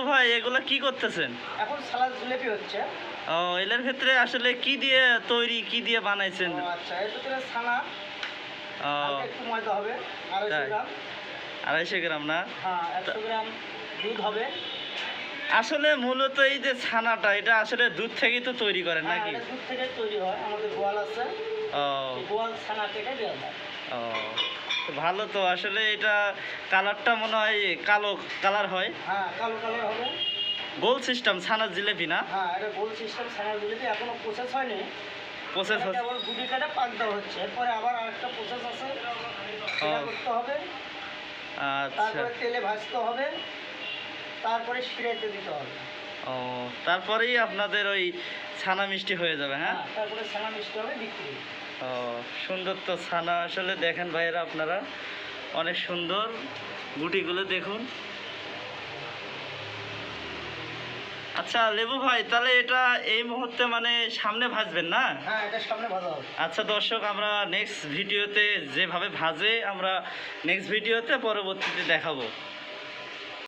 ভাই এগুলা কি করতেছেন? এখন সালাদ জিলাপি হচ্ছে। ও এটার ক্ষেত্রে আসলে কি দিয়ে তৈরি, কি দিয়ে বানাইছেন? আচ্ছা, এর ভিতরে ছানা, ও হালকা একটু ময়দা হবে, 250 তাই? গ্রাম। 250 গ্রাম না? হ্যাঁ, 100 গ্রাম দুধ হবে। আসলে মূলত এই যে ছানাটা এটা আসলে দুধ থেকেই তো তৈরি করেন হ্যাঁ, নাকি? এটা দুধ থেকে তৈরি হয়, আমাদের গোয়াল আছে। ও এই গোয়াল ছানা থেকে দেওয়া হয়। ও তো ভালো তো। আসলে এটা কালারটা মনে হয় কালো কালার হয়। হ্যাঁ, কালো কালার হবে। গোল সিস্টেম ছানার জিলেপি না? হ্যাঁ, এটা গোল সিস্টেম ছানা জিলাপি, এখনো প্রসেস হয়নি। প্রসেস এটা হচ্ছে। কেবল গুটি কাটা পাক দেওয়া হচ্ছে। এরপরে আবার আরেকটা প্রসেস আছে, সেটা করতে হবে। আচ্ছা। তারপরে তেলে ভাজতে হবে, তারপরে শিরাইতে দিতে হবে। ও তারপরেই আপনাদের ওই ছানা মিষ্টি হয়ে যাবে, হ্যাঁ? হ্যাঁ, তারপরে ছানা মিষ্টি হবে, বিক্রি। ও সুন্দর তো ছানা। আসলে দেখেন ভাইয়েরা, আপনারা অনেক সুন্দর গুটিগুলো দেখুন। আচ্ছা লেবু ভাই, তাহলে এটা এই মুহূর্তে মানে সামনে ভাজবেন না? হ্যাঁ, এটা সামনে ভাজা হবে। আচ্ছা দর্শক, আমরা নেক্সট ভিডিওতে যেভাবে ভাজে আমরা নেক্সট ভিডিওতে পরবর্তীতে দেখাবো।